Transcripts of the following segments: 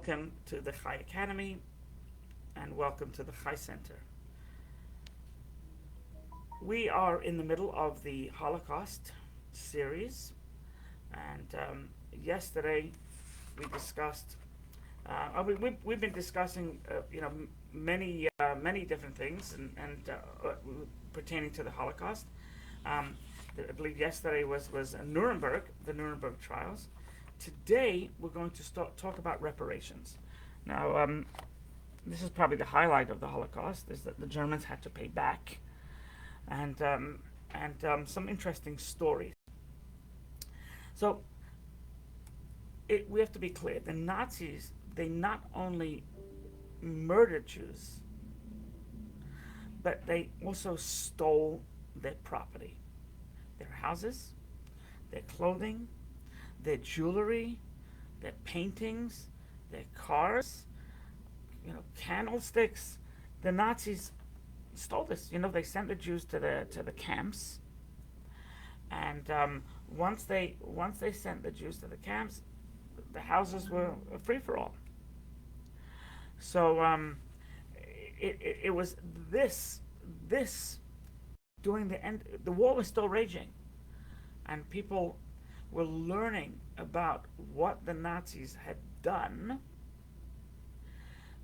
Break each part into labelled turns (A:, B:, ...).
A: Welcome to the Chai Academy and welcome to the Chai Center. We are in the middle of the Holocaust series, and yesterday we discussed. We've been discussing, many different things and pertaining to the Holocaust. Um, I believe yesterday was Nuremberg, the Nuremberg trials. Today we're going to talk about reparations. Now, this is probably the highlight of the Holocaust: is that the Germans had to pay back, and some interesting stories. So we have to be clear: the Nazis, they not only murdered Jews, but they also stole their property, their houses, their clothing, their jewelry, their paintings, their cars, candlesticks. The Nazis stole this. They sent the Jews to the camps, and once they sent the Jews to the camps, the houses were a free for all. So it was this during the end. The war was still raging, and people were learning about what the Nazis had done.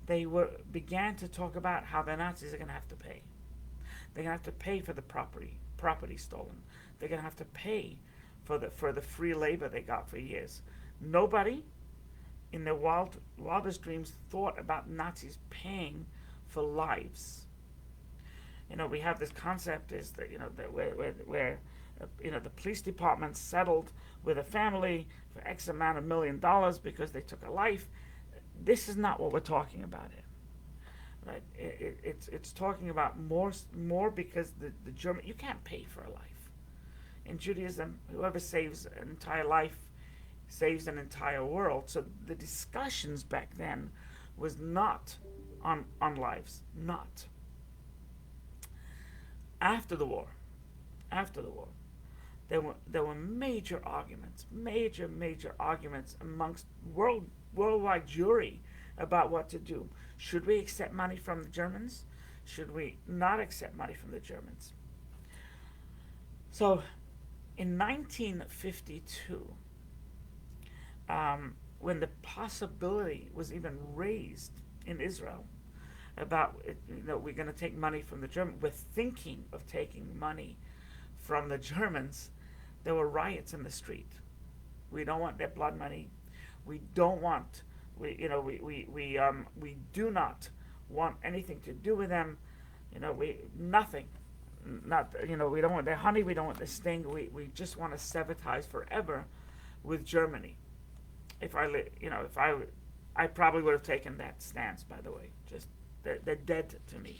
A: They began to talk about how the Nazis are going to have to pay. They're going to have to pay for the property stolen. They're going to have to pay for the free labor they got for years. Nobody in their wildest dreams thought about Nazis paying for lives. We have this concept is that where the police department settled with a family for X amount of $1 million because they took a life. This is not what we're talking about here, right? It's talking about more because the German, you can't pay for a life. In Judaism, whoever saves an entire life saves an entire world. So the discussions back then was not on lives, not. After the war, there were major arguments amongst worldwide jury about what to do. Should we accept money from the Germans? Should we not accept money from the Germans? So, in 1952, when the possibility was even raised in Israel about we're going to take money from the Germans, we're thinking of taking money from the Germans, there were riots in the street. We don't want their blood money. We don't want. We do not want anything to do with them. Nothing. Not we don't want their honey. We don't want their sting. We just want to sever ties forever with Germany. I probably would have taken that stance. By the way, just they're dead to me.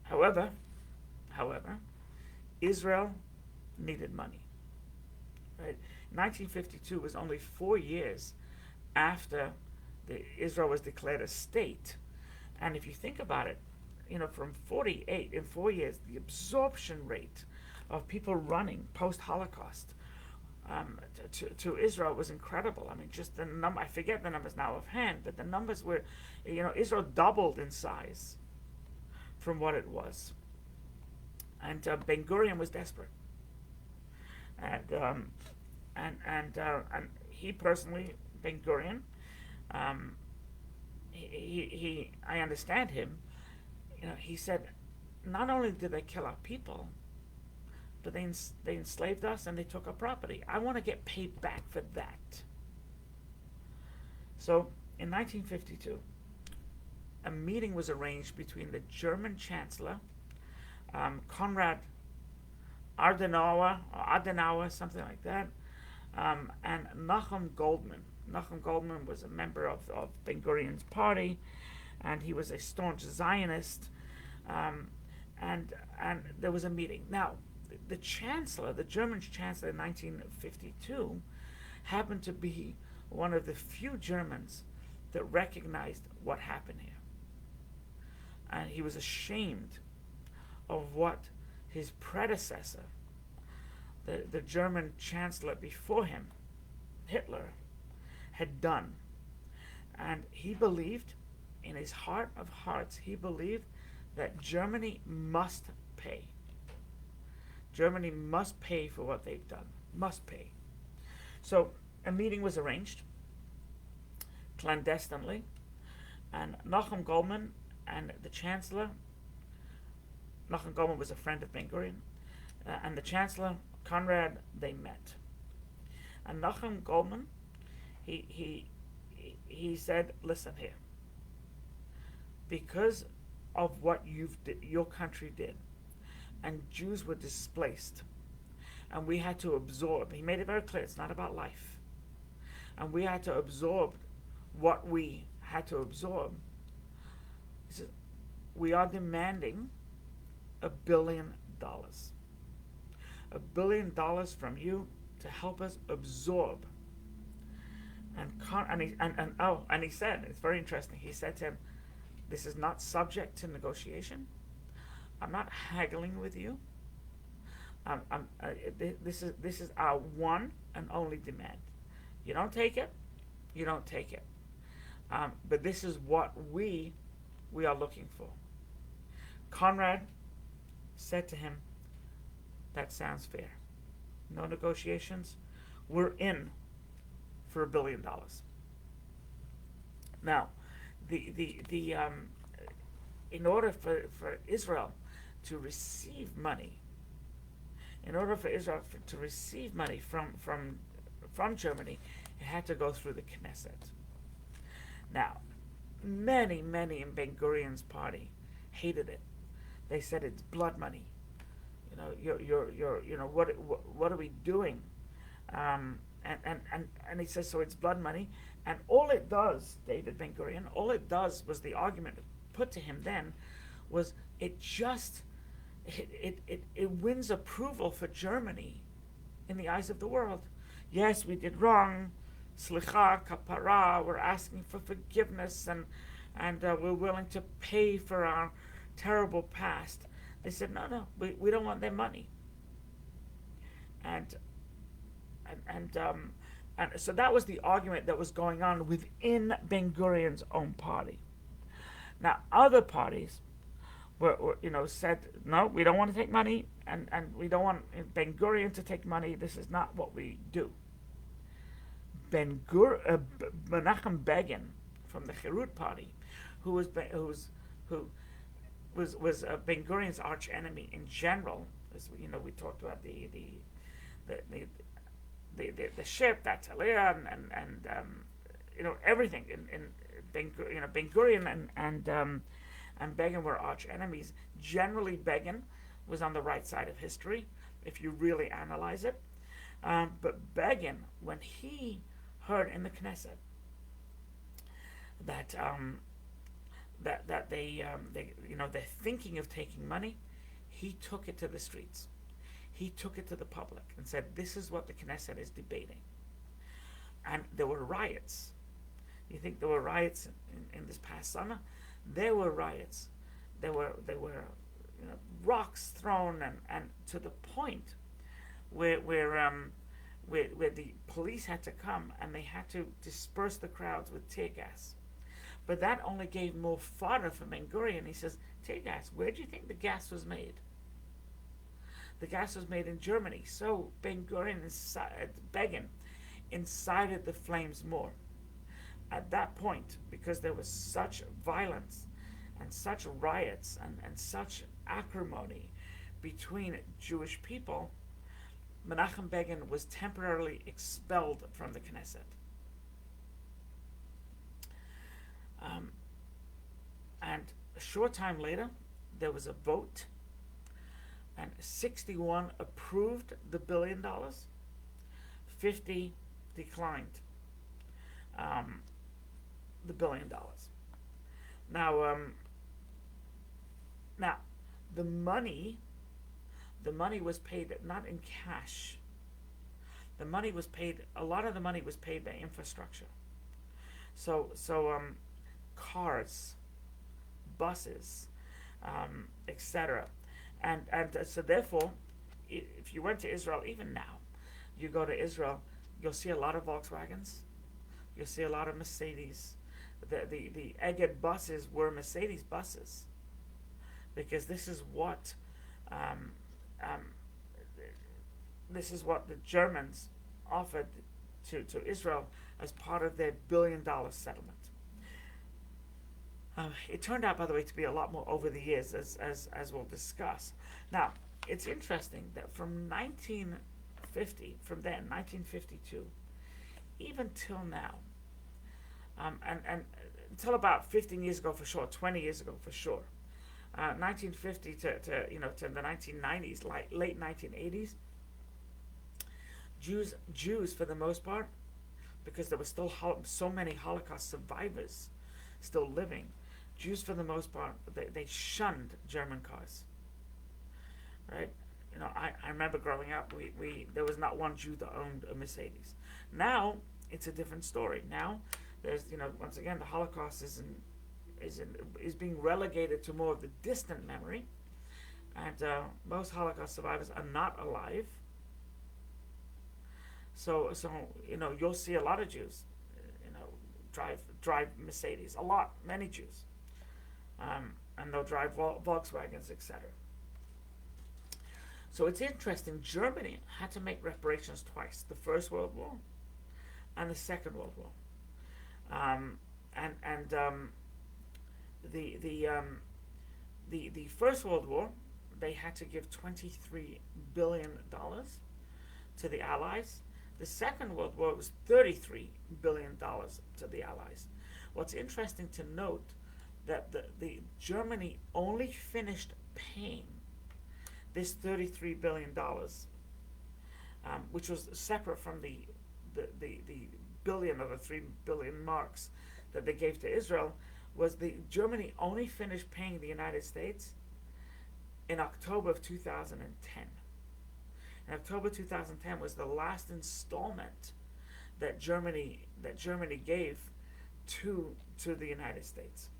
A: However, Israel needed money. Right? 1952 was only 4 years after Israel was declared a state. And if you think about it, from 48, in 4 years, the absorption rate of people running post-Holocaust to Israel was incredible. I mean, just the number, I forget the numbers now offhand, but the numbers were, Israel doubled in size from what it was. And Ben Gurion was desperate. And he personally, Ben Gurion, I understand him. He said, not only did they kill our people, but they enslaved us and they took our property. I want to get paid back for that. So in 1952, a meeting was arranged between the German Chancellor, Konrad Adenauer, something like that, and Nachum Goldman. Nachum Goldman was a member of Ben Gurion's party, and he was a staunch Zionist, and there was a meeting. Now, the chancellor, the German chancellor in 1952, happened to be one of the few Germans that recognized what happened here. And he was ashamed of what his predecessor, the German chancellor before him, Hitler, had done And he believed, in his heart of hearts, he believed that Germany must pay. Germany must pay for what they've done. Must pay. So a meeting was arranged clandestinely, and Nachum Goldman and the Chancellor, Nachum Goldman was a friend of Ben Gurion, and the Chancellor, Conrad, they met. And Nachum Goldman, he said, listen here, because of what your country did, and Jews were displaced, and we had to absorb. He made it very clear, it's not about life. And we had to absorb what we had to absorb. He said, we are demanding $1 billion. $1 billion from you to help us absorb. And he said, it's very interesting, he said to him, this is not subject to negotiation. I'm not haggling with you. This is our one and only demand. You don't take it, you don't take it. But this is what we are looking for. Conrad said to him, that sounds fair. No negotiations. We're in for $1 billion. Now, in order for Israel to receive money, from Germany, it had to go through the Knesset. Now, many in Ben Gurion's party hated it. They said it's blood money. What are we doing? And he says, so it's blood money. And all it does, David Ben Gurion, all it does was the argument put to him then was it wins approval for Germany in the eyes of the world. Yes, we did wrong. Slicha, kapara, we're asking for forgiveness and we're willing to pay for our terrible past. They said, no, we don't want their money. And so that was the argument that was going on within Ben Gurion's own party. Now, other parties said, no, we don't want to take money, and we don't want Ben Gurion to take money. This is not what we do. Menachem Begin from the Herut party, who was Ben Gurion's arch enemy in general. As we talked about the ship, that Talia, and everything in Ben Gurion and Begin were arch enemies. Generally, Begin was on the right side of history, if you really analyze it. But Begin, when he heard in the Knesset that they're thinking of taking money, he took it to the streets. He took it to the public and said, this is what the Knesset is debating. And there were riots. You think there were riots in this past summer? There were riots. There were rocks thrown, and to the point where the police had to come and they had to disperse the crowds with tear gas. But that only gave more fodder for Ben Gurion. He says, tear gas, where do you think the gas was made? The gas was made in Germany. So Ben Gurion Begin incited the flames more. At that point, because there was such violence and such riots and such acrimony between Jewish people, Menachem Begin was temporarily expelled from the Knesset. And a short time later, there was a vote, and 61 approved the $1 billion, 50 declined the $1 billion. Now, the money was paid not in cash. The money was paid. A lot of the money was paid by infrastructure. So cars, buses, etc. And so therefore, if you went to Israel, even now, you go to Israel, you'll see a lot of Volkswagens, you'll see a lot of Mercedes, the Egged buses were Mercedes buses, because um, um, this is what the Germans offered to Israel as part of their $1 billion settlement. It turned out, by the way, to be a lot more over the years, as we'll discuss. Now, it's interesting that from 1950, from then, 1952, even till now, and until about 15 years ago for sure, 20 years ago for sure, 1950 to the 1990s, late 1980s, Jews for the most part, because there were still so many Holocaust survivors still living, Jews for the most part, they shunned German cars, right? I remember growing up, we there was not one Jew that owned a Mercedes. Now it's a different story. Now there's, once again, the Holocaust is being relegated to more of the distant memory, and most Holocaust survivors are not alive. So you'll see a lot of Jews, drive Mercedes, many Jews, and they'll drive Volkswagens, etc. So it's interesting. Germany had to make reparations twice: the First World War and the Second World War. The First World War, they had to give $23 billion to the Allies. The Second World War was $33 billion to the Allies. What's interesting to note that the Germany only finished paying this $33 billion, which was separate from the billion or the 3 billion marks that they gave to Israel. Was the Germany only finished paying the United States in October of 2010. In October 2010 was the last installment that Germany gave to the United States.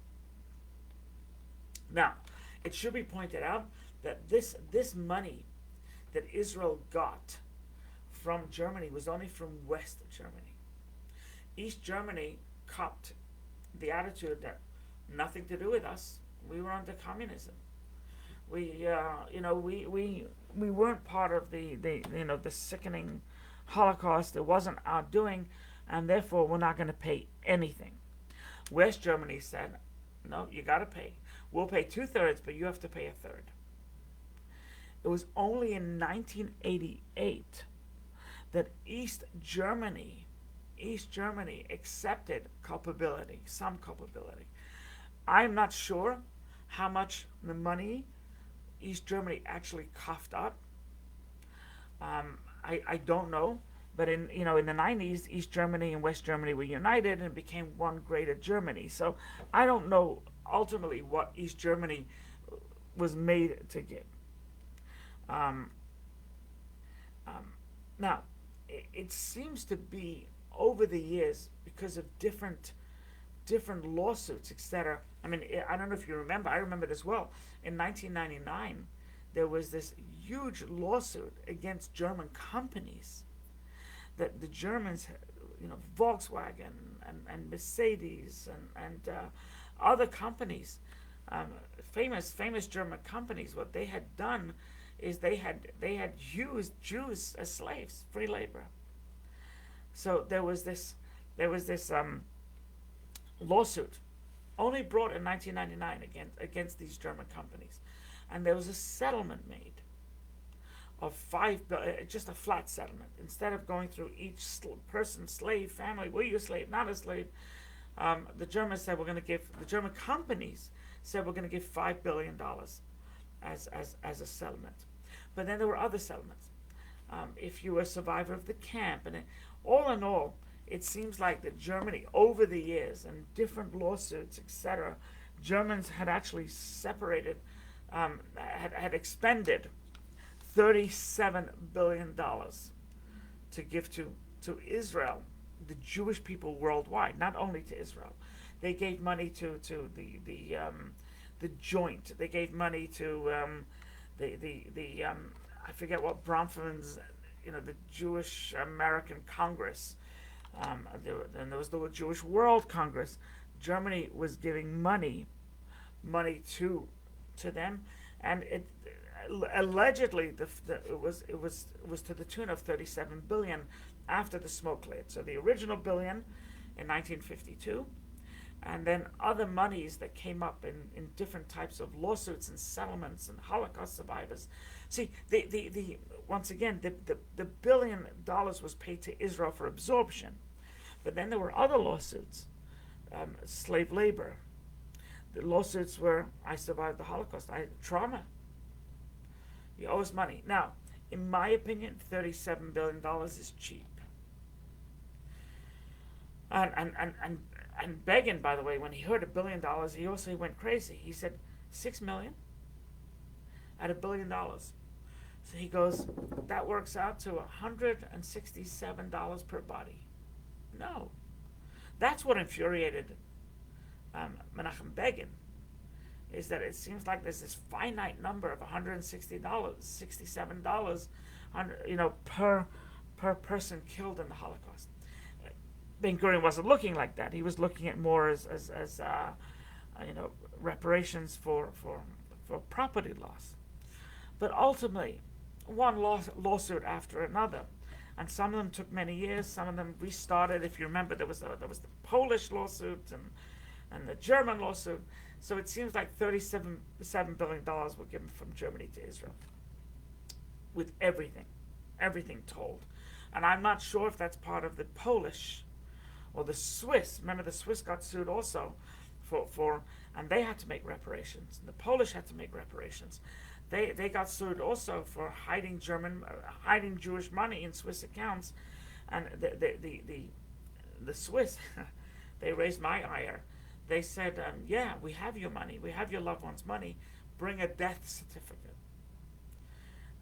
A: Now, it should be pointed out that this money that Israel got from Germany was only from West Germany. East Germany copped the attitude that nothing to do with us. We were under communism. We weren't part of the sickening Holocaust. It wasn't our doing, and therefore we're not going to pay anything. West Germany said, no, you got to pay. We'll pay 2/3, but you have to pay 1/3. It was only in 1988 that East Germany accepted culpability, some culpability. I'm not sure how much the money East Germany actually coughed up. I don't know, but in the 90s, East Germany and West Germany were united and became one greater Germany. So I don't know ultimately what East Germany was made to give. Now, it seems to be over the years, because of different lawsuits, etc. I mean, I don't know if you remember. I remember this well. In 1999, there was this huge lawsuit against German companies that the Germans, Volkswagen and Mercedes and other companies, famous German companies. What they had done is they had used Jews as slaves, free labor. So there was this lawsuit, only brought in 1999 against these German companies, and there was a settlement made of $5 billion, just a flat settlement. Instead of going through each person, slave, family, were you a slave, not a slave, the Germans said the German companies said we're going to give $5 billion as a settlement. But then there were other settlements. If you were a survivor of the camp, and all in all, it seems like that Germany, over the years and different lawsuits, etc., Germans had actually separated, had expended $37 billion to give to Israel, the Jewish people worldwide, not only to Israel. They gave money to the Joint. They gave money to I forget what Bronfman's, the Jewish American Congress. Then there was the Jewish World Congress. Germany was giving money to them, and it allegedly it was to the tune of 37 billion after the smoke cleared. So the original billion in 1952, and then other monies that came up in different types of lawsuits and settlements and Holocaust survivors. See, the once again, the $1 billion was paid to Israel for absorption, but then there were other lawsuits, slave labor. The lawsuits were, I survived the Holocaust, trauma. You owe us money. Now, in my opinion, $37 billion is cheap. And Begin, by the way, when he heard $1 billion, he also went crazy. He said, 6 million at $1 billion. So he goes, that works out to $167 per body. No. That's what infuriated Menachem Begin, is that it seems like there's this finite number of $167, per person killed in the Holocaust. Ben Gurion wasn't looking like that. He was looking at more as reparations for property loss. But ultimately, one lawsuit after another, and some of them took many years. Some of them restarted. If you remember, there was the Polish lawsuit and the German lawsuit. So it seems like $37 billion were given from Germany to Israel, with everything told. And I'm not sure if that's part of the Polish or the Swiss. Remember, the Swiss got sued also and they had to make reparations. The Polish had to make reparations. They got sued also for hiding Jewish money in Swiss accounts, and the Swiss they raised my ire. They said, yeah, we have your money, we have your loved one's money, bring a death certificate.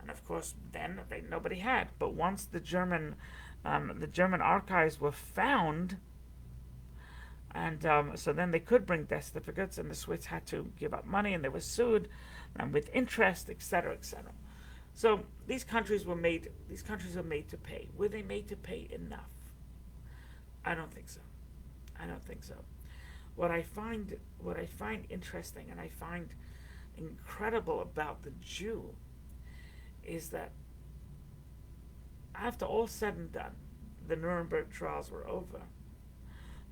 A: And of course, then nobody had. But once the German archives were found, and so then they could bring death certificates, and the Swiss had to give up money, and they were sued, and with interest, etc., etc. So these countries were made to pay. Were they made to pay enough? I don't think so. What I find interesting and I find incredible about the Jew is that after all said and done, the Nuremberg trials were over.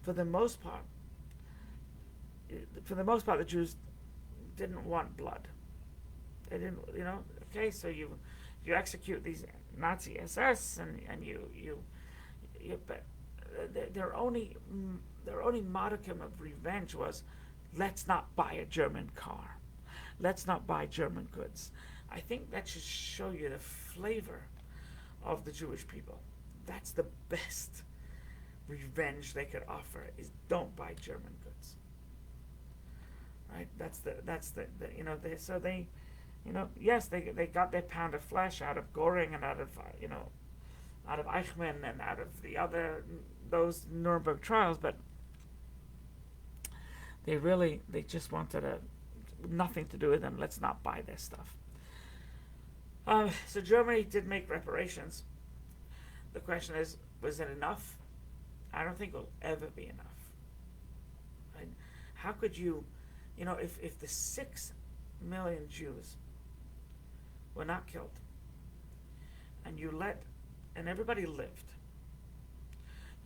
A: For the most part, the Jews didn't want blood. They didn't, okay, so you execute these Nazi SS and but their only modicum of revenge was, let's not buy a German car, let's not buy German goods. I think that should show you the flavor of the Jewish people. That's the best revenge they could offer, is don't buy German goods. Right? Yes, they got their pound of flesh out of Göring and out of Eichmann and out of those Nuremberg trials, but they just wanted nothing to do with them. Let's not buy their stuff. So Germany did make reparations. The question is, was it enough? I don't think it will ever be enough. Right? How could you, if the 6 million Jews were not killed, and everybody lived,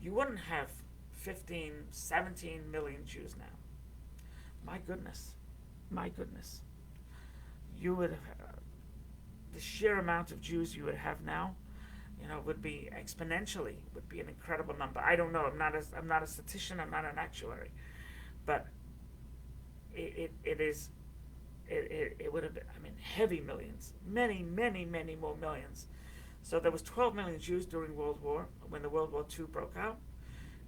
A: you wouldn't have 15, 17 million Jews now. My goodness. You would have, the sheer amount of Jews you would have now, would be exponentially, would be an incredible number. I don't know. I'm not a statistician. I'm not an actuary, but it would have been, heavy millions, many more millions. So there was 12 million Jews during World War, when the World War II broke out.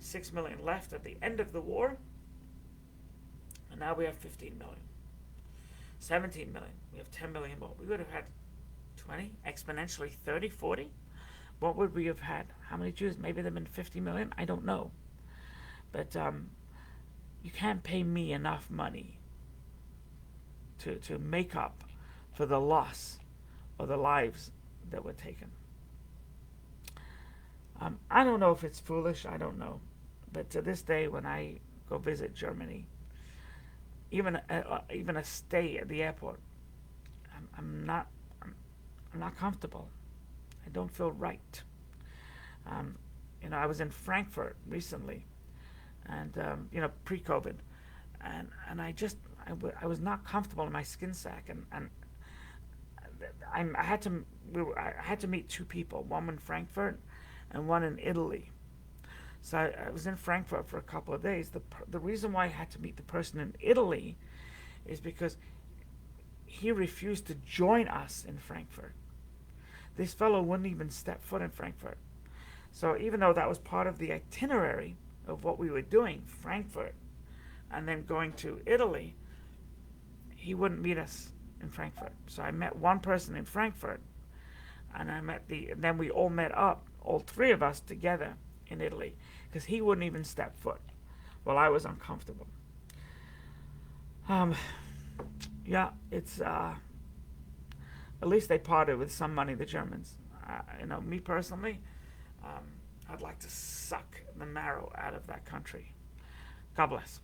A: 6 million left at the end of the war, and now we have 15 million. 17 million. We have 10 million more. We would have had 20, exponentially 30, 40. What would we have had? How many Jews? Maybe there have been 50 million? I don't know. But you can't pay me enough money to make up for the loss of the lives that were taken. I don't know if it's foolish. I don't know. But to this day, when I go visit Germany. Even a stay at the airport. I'm not I'm not comfortable. I don't feel right. Um, I was in Frankfurt recently, and pre-COVID, and I was not comfortable in my skin sack, and I had to meet two people, one in Frankfurt and one in Italy. So I was in Frankfurt for a couple of days. The reason why I had to meet the person in Italy is because he refused to join us in Frankfurt. This fellow wouldn't even step foot in Frankfurt. So even though that was part of the itinerary of what we were doing, Frankfurt, and then going to Italy, he wouldn't meet us in Frankfurt. So I met one person in Frankfurt, and then we all met up, all three of us together in Italy, because he wouldn't even step foot. Well, I was uncomfortable. Yeah, it's at least they parted with some money, the Germans. Me personally, I'd like to suck the marrow out of that country. God bless.